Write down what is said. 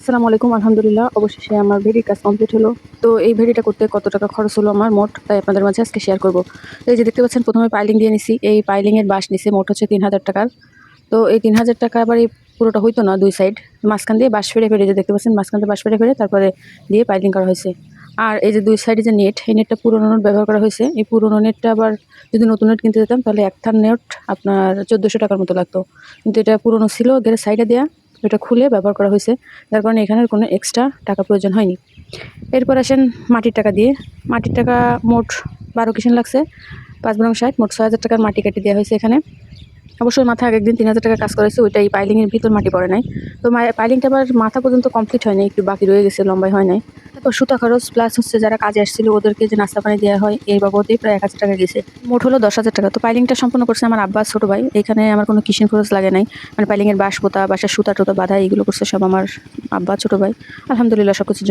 আসসালামু আলাইকুম। আলহামদুলিল্লাহ, অবশেষে আমার ভেড়ির কাজ কমপ্লিট হলো। তো এই ভেড়িটা করতে কত টাকা খরচ হলো আমার মোট, তাই আপনাদের মাঝে আজকে শেয়ার করব। তো এই যে দেখতে পাচ্ছেন, প্রথমে পাইলিং দিয়ে নিছি। এই পাইলিংয়ের বাঁশ নিছি মোট হচ্ছে ৩,০০০ টাকার। তো এই ৩,০০০ টাকা আবার এই পুরোটা হইতো না, দুই সাইড মাঝখান দিয়ে বাঁশ ফেড়ে ফেড়ে, যে দেখতে পাচ্ছেন মাঝখান দিয়ে বাঁশ ফেড়ে ফেড়ে তারপরে দিয়ে পাইলিং করা হয়েছে। আর এই যে দুই সাইডে যে নেট, এই নেটটা পুরোনো নেট ব্যবহার করা হয়েছে। এই পুরোনো নেটটা আবার যদি নতুন নেট কিনতে যেতাম তাহলে এক থান নেট আপনার ১৪০০ টাকার মতো লাগতো, কিন্তু এটা পুরোনো ছিল, গেটের সাইডে দেওয়া, এটা খুলে ব্যবহার করা হয়েছে, যার কারণে এখানের কোনো এক্সট্রা টাকা প্রয়োজন হয়নি। এরপর আসেন মাটির টাকা দিয়ে। মাটির টাকা মোট ১২ কিসেন লাগছে, ৫ × ৬০, মোট ৬,০০০ টাকার মাটি কেটে দেওয়া হয়েছে এখানে। অবশ্যই মাথা আগের দিন ৩,০০০ টাকা কাজ করেছে, ওইটাই পাইলিংয়ের ভিতর মাটি পড়ে নাই। তো পাইলিংটা আবার মাথা পর্যন্ত কমপ্লিট হয়নি, একটু বাকি রয়ে গেছে, লম্বাই হয় নাই। তারপর সুতা খরচ প্লাস হচ্ছে যারা কাজে আসছিল ওদেরকে যে নাস্তা পানি দেওয়া হয়, এই বাবদে প্রায় ১,০০০ টাকা গেছে। মোট হলো ১০,০০০ টাকা। তো পাইলিংটা সম্পূর্ণ করছে আমার আব্বা ছোটো ভাই। এখানে আমার কোনো কিসেন খরচ লাগে নাই, মানে পাইলিংয়ের বাঁশ পোতা, বাঁশের সুতা টুতা বাঁধা, এইগুলো করছে সব আমার আব্বা ছোটো ভাই। আলহামদুলিল্লাহ, সব কিছু